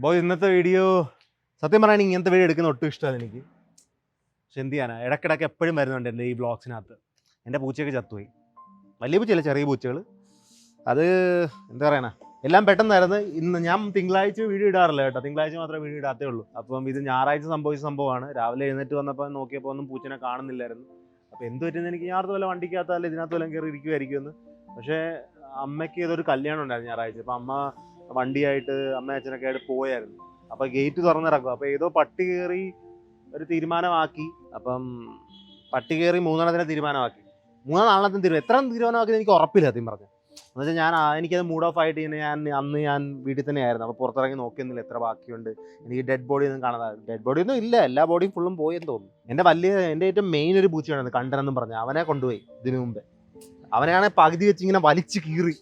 Boy ഇന്നത്തെ video സത്യം പറയുകയാണെങ്കിൽ ഇങ്ങനത്തെ വീഡിയോ എടുക്കുന്ന ഒട്ടും ഇഷ്ടമാണ് എനിക്ക്. പക്ഷെ എന്ത് ചെയ്യാനാ, ഇടയ്ക്കിടയ്ക്ക് എപ്പോഴും വരുന്നുണ്ട് എൻ്റെ ഈ വ്ളോഗ്സിനകത്ത്. എൻ്റെ പൂച്ചയൊക്കെ ചത്തുപോയി. വലിയ പൂച്ചയല്ല, ചെറിയ പൂച്ചകൾ. അത് എന്താ പറയണ, എല്ലാം പെട്ടെന്നായിരുന്നു. ഇന്ന് ഞാൻ തിങ്കളാഴ്ച വീഡിയോ ഇടാറില്ല കേട്ടോ, തിങ്കളാഴ്ച മാത്രമേ വീഡിയോ ഇടാത്തേ ഉള്ളൂ. അപ്പം ഇത് ഞായറാഴ്ച സംഭവിച്ച സംഭവമാണ്. രാവിലെ എഴുന്നേറ്റ് വന്നപ്പോൾ നോക്കിയപ്പോൾ ഒന്നും പൂച്ചനെ കാണുന്നില്ലായിരുന്നു. അപ്പോൾ എന്ത് പറ്റുന്ന എനിക്ക് ഞാനത് വല്ല വണ്ടിക്കകത്ത് അല്ല ഇതിനകത്ത് വല്ലതും കയറി ഇരിക്കുമായിരിക്കുമെന്ന്. പക്ഷേ അമ്മയ്ക്ക് ഇതൊരു കല്യാണം ഉണ്ടായിരുന്നു ഞായറാഴ്ച. അപ്പം അമ്മ വണ്ടിയായിട്ട് അമ്മ അച്ഛനൊക്കെ ആയിട്ട് പോയായിരുന്നു. അപ്പോൾ ഗേറ്റ് തുറന്നിറക്കും. അപ്പോൾ ഏതോ പട്ടി കയറി ഒരു തീരുമാനമാക്കി. അപ്പം പട്ടി കയറി 3 തീരുമാനമാക്കി. 3 എത്ര തീരുമാനമാക്കിയത് എനിക്ക് ഉറപ്പില്ല സത്യം പറഞ്ഞു. എന്നുവെച്ചാൽ എനിക്കത് മൂഡ് ഓഫ് ആയിട്ട് ഞാൻ വീട്ടിൽ തന്നെ ആയിരുന്നു. അപ്പോൾ പുറത്തിറങ്ങി നോക്കിയൊന്നുമില്ല എത്ര ബാക്കിയുണ്ട്. എനിക്ക് ഡെഡ് ബോഡി ഒന്നും കാണാതെ, ഡെഡ് ബോഡി ഒന്നും ഇല്ല, എല്ലാ ബോഡിയും ഫുള്ളും പോയെന്ന് തോന്നുന്നു. എൻ്റെ ഏറ്റവും മെയിൻ ഒരു പൂച്ചയാണ് കണ്ടനെന്നും പറഞ്ഞു. അവനെ കൊണ്ടുപോയി ഇതിനു മുമ്പേ. അവനെയാണെങ്കിൽ പകുതി വെച്ച് ഇങ്ങനെ വലിച്ച് കീറി.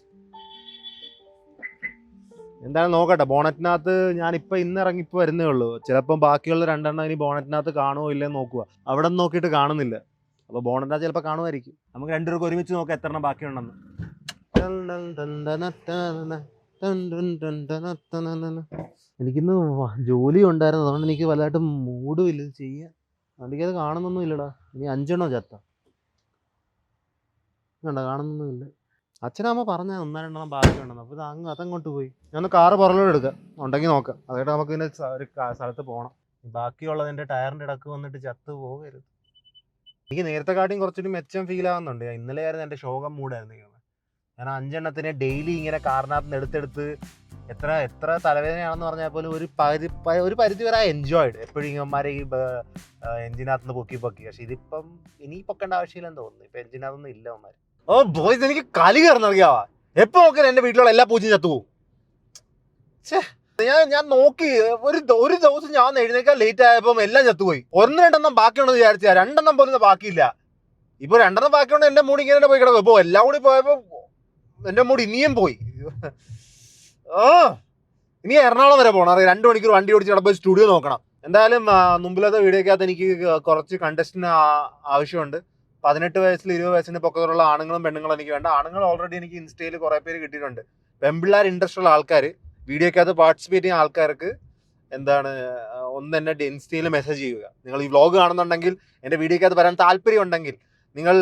എന്തായാലും നോക്കട്ടെ. ബോണറ്റിനകത്ത് ഞാനിപ്പോൾ ഇന്നിറങ്ങി ഇപ്പോൾ വരുന്നേ ഉള്ളൂ. ചിലപ്പം ബാക്കിയുള്ള 2 ഇനി ബോണറ്റിനകത്ത് കാണുമോ ഇല്ലെന്ന് നോക്കുക. അവിടെ നിന്ന് നോക്കിയിട്ട് കാണുന്നില്ല. അപ്പോൾ ബോണറ്റിനകത്ത് ചിലപ്പോൾ കാണുമായിരിക്കും. നമുക്ക് 2 പേർക്ക് ഒരുമിച്ച് നോക്കാം എത്ര എണ്ണം ബാക്കിയുണ്ടെന്ന്. എനിക്കിന്ന് ജോലി ഉണ്ടായിരുന്നു, അതുകൊണ്ട് എനിക്ക് വലുതായിട്ട് മൂഡും ഇല്ല ഇത് ചെയ്യാൻ. എനിക്കത് കാണുന്നൊന്നും ഇല്ലടാ. ഇനി 5 എണ്ണം ചത്ത കണ്ടോ, കാണുന്നൊന്നുമില്ല. അച്ഛനമ്മ പറഞ്ഞ 1-2 ബാക്കിയുണ്ടെന്ന്. അപ്പോൾ അതങ്ങോട്ട് പോയി. ഞാൻ കാറ് പുറകിലോട്ട് എടുക്കാം, ഉണ്ടെങ്കിൽ നോക്കാം. അതായിട്ട് നമുക്ക് ഇതിൻ്റെ ഒരു സ്ഥലത്ത് പോകണം. ബാക്കിയുള്ളതിൻ്റെ ടയറിൻ്റെ ഇടക്ക് വന്നിട്ട് ചത്ത് പോകരുത്. എനിക്ക് നേരത്തെ കാട്ടിയും കുറച്ചൊരു മെച്ചം ഫീൽ ആവുന്നുണ്ട്. ഇന്നലെ ആയിരുന്നു എൻ്റെ ശോകം മൂടായിരുന്നു. ഞാൻ 5 എണ്ണത്തിനെ ഡെയിലി ഇങ്ങനെ കാറിനകത്ത് നിന്ന് എടുത്തെടുത്ത് എത്ര തലവേദനയാണെന്ന് പറഞ്ഞാൽ പോലും ഒരു പരിധി വരെ എൻജോയ്ഡ്. എപ്പോഴും ഇങ്ങന്മാരെ ഈ എഞ്ചിനകത്ത് നിന്ന് പൊക്കി. പക്ഷെ ഇതിപ്പം ഇനി പൊക്കേണ്ട ആവശ്യമില്ലെന്ന് തോന്നുന്നു. ഇപ്പം എഞ്ചിനകത്തൊന്നും ഇല്ല അവന്മാർ. ഓ ബോയ്സ്, എനിക്ക് കലി കയറുന്നറിയാവാ. എപ്പോ നോക്കിയാലും എൻ്റെ വീട്ടിലുള്ള എല്ലാ പൂച്ചയും ചത്തുപോകും. ഞാൻ നോക്കി ഒരു ദിവസം ഞാൻ എഴുന്നേക്കാൻ ലേറ്റ് ആയപ്പോൾ എല്ലാം ചത്തുപോയി. 1-2 ബാക്കിയുണ്ടെന്ന് വിചാരിച്ചാ 2 പോലും ബാക്കിയില്ല. ഇപ്പൊ 2 ബാക്കിയുണ്ട്. എൻ്റെ മൂടി ഇങ്ങനെ പോയി കിടക്കും. ഇപ്പൊ എല്ലാം കൂടി പോയപ്പോ എൻ്റെ മൂടി ഇനിയും പോയി. ഇനി എറണാകുളം വരെ പോകണം. 2 മണിക്കൂർ വണ്ടി ഓടിച്ച് അവിടെ പോയി സ്റ്റുഡിയോ നോക്കണം. എന്തായാലും മുമ്പിലത്തെ വീഡിയോക്കകത്ത് എനിക്ക് കുറച്ച് കണ്ടസ്റ്റിന് ആവശ്യമുണ്ട്. 18 വയസ്സിൽ 20 വയസ്സിന് പൊക്കത്തുള്ള ആണുങ്ങളും പെണ്ണുങ്ങളും എനിക്ക് വേണ്ട. ആണുങ്ങൾ ഓൾറെഡി എനിക്ക് ഇൻസ്റ്റയിൽ കുറേ പേര് കിട്ടിയിട്ടുണ്ട്. പെമ്പിള്ളാർ ഇൻട്രസ്റ്റ് ഉള്ള ആൾക്കാർ, വീഡിയോക്കകത്ത് പാർട്ടിസിപ്പേറ്റ് ചെയ്യുന്ന ആൾക്കാർക്ക് ഒന്ന് എന്നെ ഇൻസ്റ്റയിൽ മെസ്സേജ് ചെയ്യുക. നിങ്ങൾ ഈ വ്ളോഗ് കാണുന്നുണ്ടെങ്കിൽ, എൻ്റെ വീഡിയോക്കകത്ത് വരാൻ താല്പര്യം ഉണ്ടെങ്കിൽ നിങ്ങൾ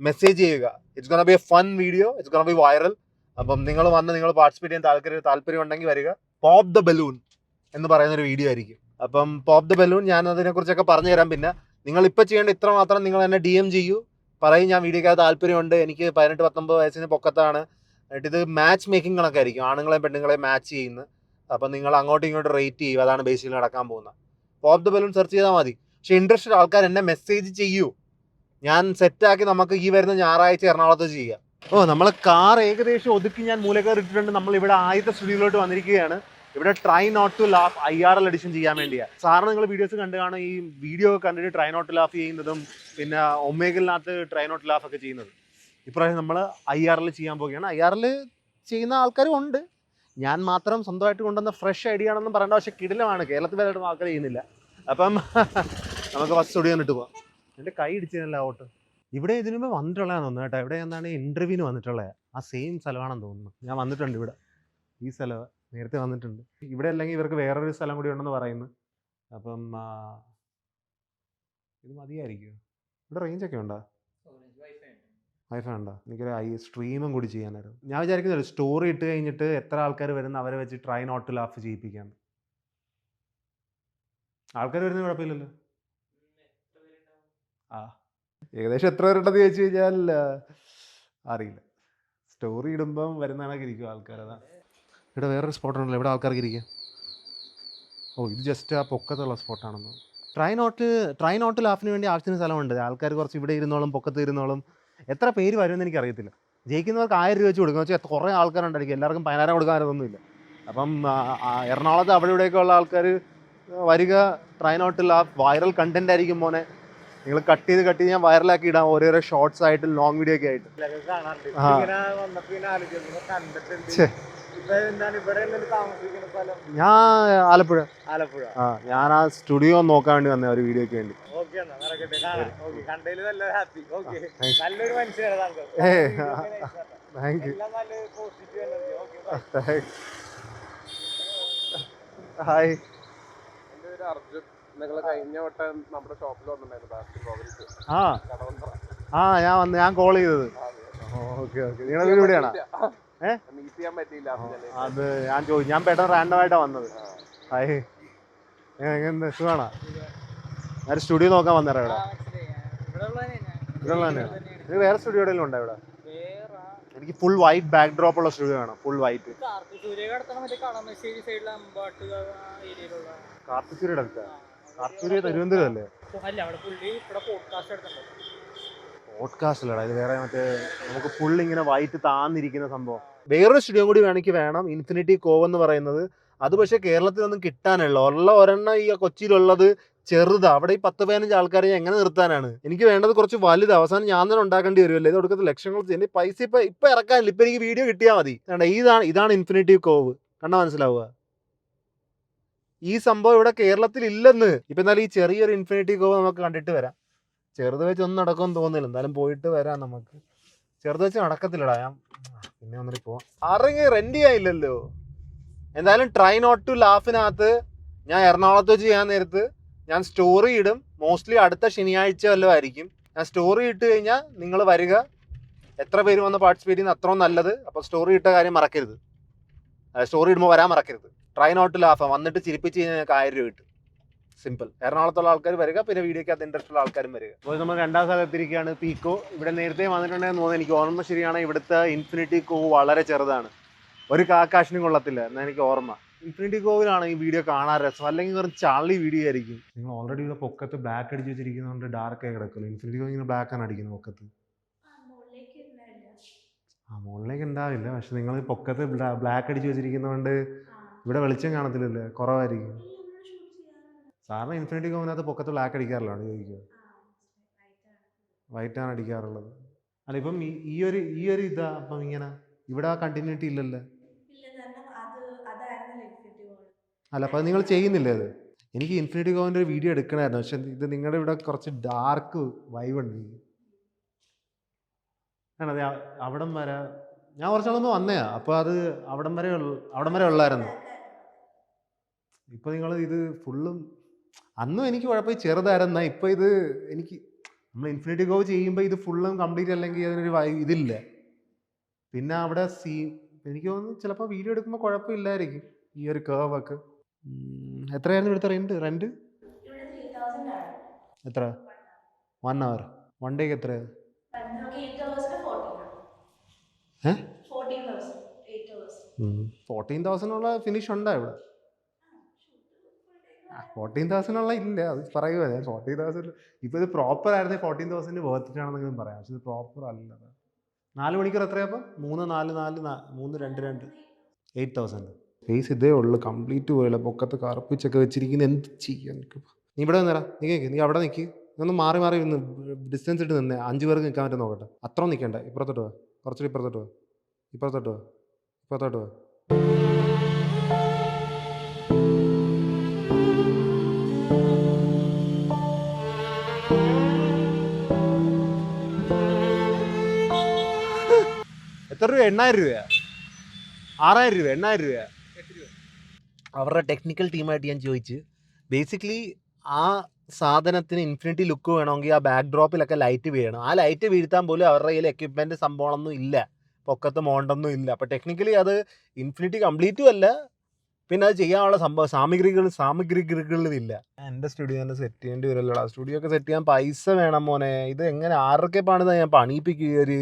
മെസ്സേജ് ചെയ്യുക. It's gonna B A fun video, it's gonna B viral. അപ്പം നിങ്ങൾ പാർട്ടിസിപ്പേറ്റ് ചെയ്യാൻ താല്പര്യം ഉണ്ടെങ്കിൽ വരിക. പോപ്പ് ദ ബലൂൺ എന്ന് പറയുന്നൊരു വീഡിയോ ആയിരിക്കും. അപ്പം പോപ്പ് ദ ബലൂൺ ഞാൻ അതിനെക്കുറിച്ചൊക്കെ പറഞ്ഞു തരാം. പിന്നെ നിങ്ങൾ ഇപ്പോൾ ചെയ്യേണ്ട ഇത്ര മാത്രം, നിങ്ങൾ എന്നെ DM ചെയ്യൂ, പറയും ഞാൻ വീഡിയോക്കകത്ത് താല്പര്യമുണ്ട്, എനിക്ക് 18-19 വയസ്സിന് പൊക്കത്താണ്. എന്നിട്ട് ഇത് മാച്ച് മേക്കിംഗ് കണക്കെ ആയിരിക്കും, ആണുങ്ങളെയും പെണ്ണുങ്ങളെയും മാച്ച് ചെയ്യുന്നത്. അപ്പം നിങ്ങൾ അങ്ങോട്ടും ഇങ്ങോട്ടും റേറ്റ് ചെയ്യും. അതാണ് ബേസിക്കലി നടക്കാൻ പോകുന്നത്. പോപ്പ് ദ ബലൂൺ സെർച്ച് ചെയ്താൽ മതി. പക്ഷേ ഇൻട്രസ്റ്റഡ് ആൾക്കാർ എന്നെ മെസ്സേജ് ചെയ്യൂ. ഞാൻ സെറ്റാക്കി നമുക്ക് ഈ വരുന്ന ഞായറാഴ്ച എറണാകുളത്ത് ചെയ്യാം. നമ്മളെ കാർ ഏകദേശം ഒതുക്കി ഞാൻ മൂലക്കാർ ഇട്ടിട്ടുണ്ട്. നമ്മൾ ഇവിടെ ആദ്യത്തെ സ്റ്റുഡിയോയിലോട്ട് വന്നിരിക്കുകയാണ്. ഇവിടെ try not to laugh IRL edition ചെയ്യാൻ വേണ്ടിയാണ്. സാറിന് നിങ്ങൾ വീഡിയോസ് കണ്ടു കാണും. ഈ വീഡിയോ കണ്ടിട്ട് ട്രൈ നോട്ട് ടു ലാഫ് ചെയ്യുന്നതും പിന്നെ ഒമേഗലിനകത്ത് ട്രൈ നോട്ട് ടു ലാഫ് ഒക്കെ ചെയ്യുന്നതും. ഇപ്രാവശ്യം നമ്മൾ IRL ചെയ്യാൻ പോവുകയാണ്. IRL ചെയ്യുന്ന ആൾക്കാരും ഉണ്ട്. ഞാൻ മാത്രം സ്വന്തമായിട്ട് കൊണ്ടുവന്ന ഫ്രഷ് ഐഡിയ ആണെന്നും പറയേണ്ട. പക്ഷേ കിടിലമാണ്. കേരളത്തിൽ വേറെ ആൾക്കാർ ചെയ്യുന്നില്ല. അപ്പം നമുക്ക് ഫസ്റ്റ് സ്റ്റുഡിയോ ഇട്ട് പോവാം. എൻ്റെ കൈ ഇടിച്ചതല്ല ഓട്ട്. ഇവിടെ ഇതിനു മുമ്പ് വന്നിട്ടുള്ളതാണെന്ന് തോന്നുന്നു കേട്ടോ. ഇവിടെ എന്താണ് ഇൻ്റർവ്യൂവിന് വന്നിട്ടുള്ളത്. ആ സെയിം സ്ഥലമാണെന്ന് തോന്നുന്നു. ഞാൻ വന്നിട്ടുണ്ട് ഇവിടെ. ഈ സ്ഥലം നേരത്തെ വന്നിട്ടുണ്ട്. ഇവിടെ അല്ലെങ്കിൽ ഇവർക്ക് വേറൊരു സ്ഥലം കൂടി ഉണ്ടെന്ന് പറയുന്നു. അപ്പം ഇത് മതിയായിരിക്കും. ഇവിടെ റേഞ്ചൊക്കെ ഉണ്ടോ? വൈഫൈ ഉണ്ടോ? എനിക്കൊരു സ്ട്രീമും കൂടി ചെയ്യാനായിരുന്നു. ഞാൻ വിചാരിക്കുന്നില്ല സ്റ്റോറി ഇട്ട് കഴിഞ്ഞിട്ട് എത്ര ആൾക്കാർ വരുന്ന അവരെ വെച്ച് ട്രൈ നോട്ട് ടു ലാഫ് ചെയ്യിപ്പിക്കാൻ. ആൾക്കാർ വരുന്നത് കുഴപ്പമില്ലല്ലോ. ഏകദേശം എത്ര പേരുണ്ടെന്ന് ചോദിച്ചു കഴിഞ്ഞാൽ അറിയില്ല. സ്റ്റോറി ഇടുമ്പം വരുന്നതാണൊക്കെ ഇരിക്കും ആൾക്കാർ. അതാ ഇവിടെ വേറൊരു സ്പോട്ടുണ്ടല്ലോ, ഇവിടെ ആൾക്കാർക്ക് ഇരിക്കാം. ഇത് ജസ്റ്റ് ആ പൊക്കത്തുള്ള സ്പോട്ടാണെന്ന്. ട്രൈ നോട്ട് ലാഫിന് വേണ്ടി ആവശ്യത്തിന് സ്ഥലമുണ്ട്. ആൾക്കാർ കുറച്ച് ഇവിടെ ഇരുന്നോളും, പൊക്കത്ത് ഇരുന്നോളും. എത്ര പേര് വരുമെന്ന് എനിക്കറിയത്തില്ല. ജയിക്കുന്നവർക്ക് 1000 രൂപ വെച്ച് കൊടുക്കുക. വെച്ചാൽ കുറേ ആൾക്കാരുണ്ടായിരിക്കും. എല്ലാവർക്കും 10,000 കൊടുക്കാനൊന്നുമില്ല. അപ്പം എറണാകുളത്ത് അവിടെ ഇവിടെയൊക്കെ ഉള്ള ആൾക്കാർ വരിക. Try not to laugh viral content ആയിരിക്കും മോനെ. നിങ്ങൾ കട്ട് ചെയ്ത് ഞാൻ വൈറലാക്കി ഇടാം. ഓരോരോ ഷോർട്സ് ആയിട്ട്, ലോങ് വീഡിയോ ഒക്കെ ആയിട്ട്. ഞാൻ ആലപ്പുഴ. ഞാൻ ആ സ്റ്റുഡിയോ നോക്കാൻ വേണ്ടി വന്ന ഒരു വീഡിയോക്ക് വേണ്ടി. Thank you. ഹായ്. എൻ്റെ പേര് അർജുൻ. നിങ്ങൾ കഴിഞ്ഞ വട്ടം നമ്മുടെ ഷോപ്പിൽ വന്നിട്ടുണ്ടായിരുന്നു. ആ ഞാൻ കോൾ ചെയ്തത്. ഓക്കെ നിങ്ങളുടെ വീട് ഇവിടെയാണോ? മീറ്റ് ചെയ്യാൻ പറ്റിയില്ല. അത് ഞാൻ പെട്ടെന്ന് റാൻഡമായിട്ടാണ് വന്നത്. ഹായ്, എങ്ങനെ സുഖമാണോ? ഞാൻ സ്റ്റുഡിയോ നോക്കാൻ വന്നേരാ ഇവിടെ. ഇവിടെ ഉള്ള തന്നെയാണ്. ഇത് വേറെ സ്റ്റുഡിയോ എവിടെയെങ്കിലും ഉണ്ടോ ഇവിടെ? എനിക്ക് ഫുൾ വൈറ്റ് ബാക്ക് ഡ്രോപ്പ് ഉള്ള സ്റ്റുഡിയോ വേണം. Full white. കാർത്തിസൂര്യയുടെ അടുത്ത? കാർത്തിസൂര്യ തിരുവനന്തപുരം അല്ലേ? പോഡ്കാസ്റ്റിലടാ ഇത്. വേറെ മറ്റേ നമുക്ക് ഫുൾ ഇങ്ങനെ വൈറ്റ് താന്നിരിക്കുന്ന സംഭവം. വേറൊരു സ്റ്റുഡിയോ കൂടി വേണം. ഇൻഫിനിറ്റി കോവ് എന്ന് പറയുന്നത്. അത് പക്ഷേ കേരളത്തിലൊന്നും കിട്ടാനുള്ള ഒരെണ്ണം ഈ കൊച്ചിയിലുള്ളത് ചെറുതാ. അവിടെ ഈ 10-15 ആൾക്കാരെ എങ്ങനെ നിർത്താനാണ്? എനിക്ക് വേണ്ടത് കുറച്ച് വലുത്. അവസാനം ഞാൻ തന്നെ ഉണ്ടാക്കേണ്ടി വരുമല്ലോ. ഇത് കൊടുക്കത്ത് ലക്ഷങ്ങൾ. എൻ്റെ പൈസ ഇപ്പൊ ഇറക്കാനില്ല. ഇപ്പൊ എനിക്ക് വീഡിയോ കിട്ടിയാൽ മതി. ഇതാണ് ഇൻഫിനിറ്റി കോവ്. കണ്ടാ മനസ്സിലാവുക. ഈ സംഭവം ഇവിടെ കേരളത്തിൽ ഇല്ലെന്ന്. ഇപ്പൊ എന്നാലും ഈ ചെറിയൊരു ഇൻഫിനിറ്റി കോവ് നമുക്ക് കണ്ടിട്ട് വരാം. ചെറുത് വെച്ച് ഒന്നും നടക്കുമെന്ന് തോന്നുന്നില്ല. എന്തായാലും പോയിട്ട് വരാം നമുക്ക്. ചെറുത് വെച്ച് നടക്കത്തില്ലടാ. ഞാൻ പിന്നെ ഒന്നിട്ട് പോവാം. ആരെങ്കിലും റെന്റ് ചെയ്യാനില്ലല്ലോ. എന്തായാലും ട്രൈ നോട്ട് ടു ലാഫിനകത്ത് ഞാൻ എറണാകുളത്ത് വെച്ച് ചെയ്യാൻ നേരത്ത് ഞാൻ സ്റ്റോറി ഇടും. മോസ്റ്റ്ലി അടുത്ത ശനിയാഴ്ച വല്ലതും ആയിരിക്കും. ഞാൻ സ്റ്റോറി ഇട്ട് കഴിഞ്ഞാൽ നിങ്ങൾ വരിക. എത്ര പേര് വന്ന് പാർട്ടിസിപ്പേറ്റ് ചെയ്യുന്ന അത്രയും നല്ലത്. അപ്പോൾ സ്റ്റോറി ഇട്ട കാര്യം മറക്കരുത്. സ്റ്റോറി ഇടുമ്പോൾ വരാൻ മറക്കരുത്. Try not to laugh. വന്നിട്ട് ചിരിപ്പിച്ച് കഴിഞ്ഞാൽ 1000 രൂപ കിട്ടും. സിമ്പിൾ. എറണാകുളത്തുള്ള ആൾക്കാർ വരിക. പിന്നെ വീഡിയോക്കകത്ത് ഇൻട്രസ്റ്റ് ഉള്ള ആൾക്കാരും വരിക. അപ്പോൾ നമ്മൾ രണ്ടാം സ്ഥലത്തിരിക്കുകയാണ്. പീക്കോ. ഇവിടെ നേരത്തെ വന്നിട്ടുണ്ടെന്ന് തോന്നുന്നു. എനിക്ക് ഓർമ്മ ശരിയാണ്. ഇവിടുത്തെ ഇൻഫിനിറ്റി കോവ് വളരെ ചെറുതാണ്. ഒരു കാക്കാശിനും കൊള്ളത്തില്ല എന്നാണ് എനിക്ക് ഓർമ്മ. ഇൻഫിനിറ്റി കോവിലാണ് ഈ വീഡിയോ കാണാൻ രസം. അല്ലെങ്കിൽ വെറും ചാളി വീഡിയോ ആയിരിക്കും. നിങ്ങൾ ഓൾറെഡി ഇവിടെ പൊക്കത്ത് ബ്ലാക്ക് അടിച്ച് വെച്ചിരിക്കുന്നതുകൊണ്ട് ഡാർക്ക് ആയി കിടക്കുമല്ലോ. ഇൻഫിനിറ്റി കോവ് ഇങ്ങനെ ബ്ലാക്ക് ആണ് അടിക്കുന്നത് പൊക്കത്ത്. മുകളിലേക്ക് ഉണ്ടാവില്ല. പക്ഷെ നിങ്ങൾ പൊക്കത്ത് ബ്ലാക്ക് അടിച്ച് വെച്ചിരിക്കുന്നതുകൊണ്ട് ഇവിടെ വെളിച്ചം കാണത്തില്ലല്ലേ, കുറവായിരിക്കും. സാറിന് ഇൻഫിനിറ്റി കോവിനകത്ത് പൊക്കത്ത് ബ്ലാക്ക് അടിക്കാറില്ലാണ് ചോദിക്കുക? വൈറ്റാണ് അടിക്കാറുള്ളത്. അല്ല ഇപ്പം ഈ ഒരു ഇതാ അപ്പം ഇങ്ങനെ ഇവിടെ കണ്ടിന്യൂറ്റി ഇല്ലല്ലോ. അല്ല അപ്പം നിങ്ങൾ ചെയ്യുന്നില്ലേ അത്? എനിക്ക് ഇൻഫിനിറ്റി കോവിൻ്റെ ഒരു വീഡിയോ എടുക്കണമായിരുന്നു. പക്ഷെ ഇത് നിങ്ങളുടെ ഇവിടെ കുറച്ച് ഡാർക്ക് വൈബ് ഉണ്ട്. ആണത് അവിടം വരെ ഞാൻ കുറച്ചാളൊന്നും വന്നയാ. അപ്പോൾ അത് അവിടം വരെ ഉള്ളായിരുന്നു. ഇപ്പോൾ നിങ്ങൾ ഇത് ഫുള്ളും അന്നും എനിക്ക് കുഴപ്പമില്ല, ചെറുതായിരുന്ന. ഇപ്പോൾ ഇത് എനിക്ക് നമ്മൾ ഇൻഫിനിറ്റി കോവ് ചെയ്യുമ്പോൾ ഇത് ഫുള്ളും കംപ്ലീറ്റ് അല്ലെങ്കിൽ അതിനൊരു ഇതില്ല. പിന്നെ അവിടെ എനിക്ക് തോന്നുന്നു ചിലപ്പോൾ വീഡിയോ എടുക്കുമ്പോൾ കുഴപ്പമില്ലായിരിക്കും ഈ ഒരു കേവൊക്കെ. എത്രയായിരുന്നു ഇവിടുത്തെ റെന്റ്? എത്ര? 1 hour 1 ഡേക്ക് എത്രയാണ്? 14,000 ഫിനിഷ് ഉണ്ടോ ഇവിടെ? 14,000 ഇല്ല. അത് പറയുക ഞാൻ 14,000. ഇപ്പോൾ ഇത് പ്രോപ്പർ ആയിരുന്നെങ്കിൽ 14,000 വേർത്തിട്ടാണെന്നെങ്കിലും പറയാം. പക്ഷെ ഇത് പ്രോപ്പർ അല്ല. 4 മണിക്കൂർ എത്രയപ്പം? 3 4 4 3 2 2 8,000. ഫേസ് ഇതേ ഉള്ളു. കംപ്ലീറ്റ് പോയല്ലോ. പൊക്കത്ത് കറുപ്പിച്ചൊക്കെ വെച്ചിരിക്കുന്നത്. എന്ത് ചെയ്യാൻ? നീ ഇവിടെ നിന്നേരാ. നീ അവിടെ നിൽക്കി. ഒന്ന് മാറി നിന്ന് ഡിസ്റ്റൻസ് ഇട്ട് നിന്നേ. 5 പേർക്ക് നിൽക്കാൻ പറ്റും നോക്കട്ടെ. അത്ര നിൽക്കണ്ട. ഇപ്പുറത്തോട്ട് പോവാ. കുറച്ചുകൂടി ഇപ്പുറത്തോട്ട് പോവാ. എത്ര രൂപ? 8,000 രൂപയാ? 6,000 രൂപ? 8,000 രൂപയാ? അവരുടെ ടെക്നിക്കൽ ടീമായിട്ട് ഞാൻ ചോദിച്ച്, ബേസിക്കലി ആ സാധനത്തിന് ഇൻഫിനിറ്റി ലുക്ക് വേണമെങ്കിൽ ആ ബാക്ക് ഡ്രോപ്പിലൊക്കെ ലൈറ്റ് വീഴണം. ആ ലൈറ്റ് വീഴ്ത്താൻ പോലും അവരുടെ കയ്യിൽ എക്യുപ്മെൻറ്റ് സംഭവമൊന്നും ഇല്ല. പൊക്കത്ത് മോണ്ടൊന്നും ഇല്ല. അപ്പോൾ ടെക്നിക്കലി അത് ഇൻഫിനിറ്റി കംപ്ലീറ്റും അല്ല. പിന്നെ അത് ചെയ്യാനുള്ള സാമഗ്രികളും ഇല്ല. എൻ്റെ സ്റ്റുഡിയോ തന്നെ സെറ്റ് ചെയ്യേണ്ടി വരുമല്ലോ. സ്റ്റുഡിയോ ഒക്കെ സെറ്റ് ചെയ്യാൻ പൈസ വേണം മോനെ. ഇത് എങ്ങനെ 6 പണിത് ഞാൻ പണിയിപ്പിക്കുക? ഒരു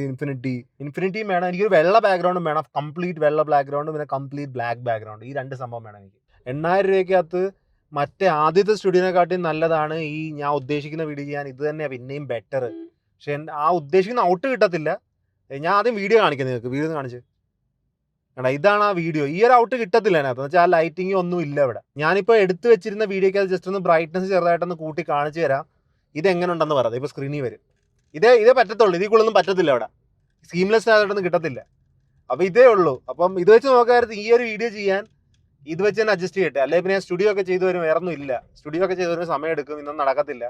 ഇൻഫിനിറ്റിയും വേണം. എനിക്കൊരു വെള്ള ബാക്ക്ഗ്രൗണ്ടും വേണം. കംപ്ലീറ്റ് വെള്ള ബാക്ക്ഗ്രൗണ്ടും പിന്നെ കംപ്ലീറ്റ് ബ്ലാക്ക് ബാക്ക്ഗ്രൗണ്ട്. ഈ 2 സംഭവം വേണം എനിക്ക്. 8,000 രൂപയ്ക്കകത്ത് മറ്റേ ആദ്യത്തെ സ്റ്റുഡിയോനെക്കാട്ടിയും നല്ലതാണ് ഈ ഞാൻ ഉദ്ദേശിക്കുന്ന വീഡിയോ ചെയ്യാൻ. ഇത് തന്നെയാണ് പിന്നെയും ബെറ്റർ. പക്ഷെ ആ ഉദ്ദേശിക്കുന്ന ഔട്ട് കിട്ടത്തില്ല. ഞാൻ ആദ്യം വീഡിയോ കാണിക്കാം. നിങ്ങൾക്ക് വീഡിയോ കാണിച്ച് എടാ, ഇതാണ് ആ വീഡിയോ. ഈ ഒരു ഔട്ട് കിട്ടത്തില്ല അതിനകത്ത്. എന്ന് വെച്ചാൽ ആ ലൈറ്റിംഗ് ഒന്നും ഇല്ല ഇവിടെ. ഞാനിപ്പോൾ എടുത്തു വെച്ചിരുന്ന വീഡിയോക്ക് അത് ജസ്റ്റ് ഒന്ന് ബ്രൈറ്റ്നസ് ചെറുതായിട്ടൊന്ന് കൂട്ടി കാണിച്ചു തരാം. ഇതെങ്ങനെ ഉണ്ടെന്ന് പറയാം. ഇപ്പോൾ സ്ക്രീനിൽ വരും. ഇതേ പറ്റത്തുള്ളൂ. ഇതിൽ കൂടുതലൊന്നും പറ്റത്തില്ല ഇവിടെ. സീംലെസ് ആയിട്ടൊന്നും കിട്ടത്തില്ല. അപ്പോൾ ഇതേ ഉള്ളൂ. അപ്പം ഇത് വെച്ച് നോക്കാമായിരുന്നു ഈ ഒരു വീഡിയോ ചെയ്യാൻ. ഇത് വെച്ച് തന്നെ അഡ്ജസ്റ്റ് ചെയ്യട്ടെ. അല്ലെങ്കിൽ പിന്നെ സ്റ്റുഡിയോ ഒക്കെ ചെയ്തു വരും. വേറൊന്നും ഇല്ല. സ്റ്റുഡിയോ ഒക്കെ ചെയ്തു വരുമ്പോൾ സമയം എടുക്കും. ഇതൊന്നും നടക്കത്തില്ല.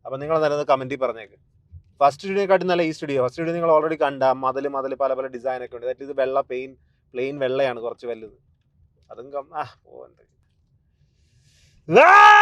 അപ്പം നിങ്ങൾ നല്ലത് കമൻറ്റിൽ പറഞ്ഞേക്ക്. ഫസ്റ്റ് സ്റ്റുഡിയോക്കാട്ടി നല്ല ഈ സ്റ്റുഡിയോ. ഫസ്റ്റ് സ്റ്റുഡിയോ നിങ്ങൾ ഓൾറെഡി കണ്ട മതിൽ പല ഡിസൈനൊക്കെ ഉണ്ട്. ഇത് വെള്ള പ്ലെയിൻ വെള്ളയാണ് കുറച്ച് വലുത്. അതും പോകണ്ട. ആ!